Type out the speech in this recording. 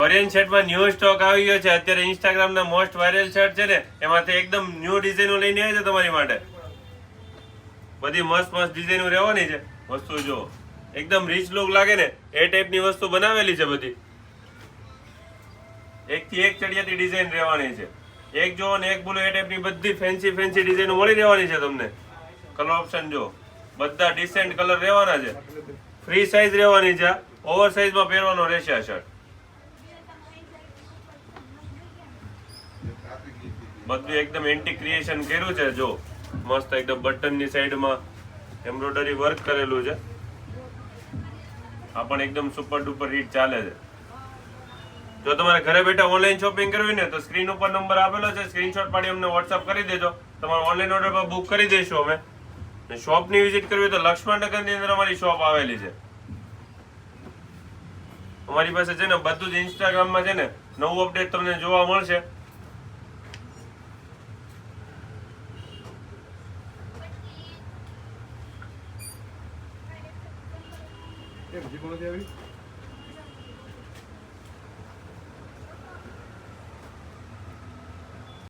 Korean શર્ટમાં new stock આવી ગયો છે અત્યારે. ઇન્સ્ટાગ્રામના મોસ્ટ વાયરલ શર્ટ છે ને એમાંથી એકદમ ન્યૂ ડિઝાઇનો લઈને આવ્યા છે તમારી માટે. બધી મસ્ત મસ્ત ડિઝાઇનો રહેવાની છે. વસ્તુ જો એકદમ રીચ લુક લાગે ને એ ટાઈપની વસ્તુ બનાવેલી છે બધી. એકથી એક ચડિયાતી ડિઝાઇન રહેવાની છે. એક જો ને એક બોલો એ ટાઈપની બધી ફેન્સી ફેન્સી ડિઝાઇનો મળી રહેવાની છે તમને. કલર ઓપ્શન જો બધા ડિસેન્ટ કલર રહેવાના છે. ફ્રી સાઈઝ રહેવાની છે. ઓવર સાઈઝમાં પહેરવાનો રહેશે આ શર્ટ. બધું એકદમ એન્ટી ક્રિએશન કર્યું છે. જો મસ્ત એકદમ બટનની સાઈડમાં એમ્બ્રોઇડરી વર્ક કરેલું છે. આ પણ એકદમ સુપર ડુપર હિટ ચાલે છે. જો તમારે ઘરે બેઠા ઓનલાઈન શોપિંગ કરવી ને તો સ્ક્રીન ઉપર નંબર આપેલો છે, સ્ક્રીનશોટ પાડી અમને વોટ્સઅપ કરી દેજો. તમારો ઓનલાઈન ઓર્ડર પર બુક કરી દઈશું અમે. શોપની વિઝિટ કરવી તો લક્ષ્મણનગરની અંદર અમારી શોપ આવેલી છે. અમારી પાસે છે ને બધું જ ઇન્સ્ટાગ્રામમાં છે ને નવું અપડેટ તમને જોવા મળશે. એ બીજી કોણ આવી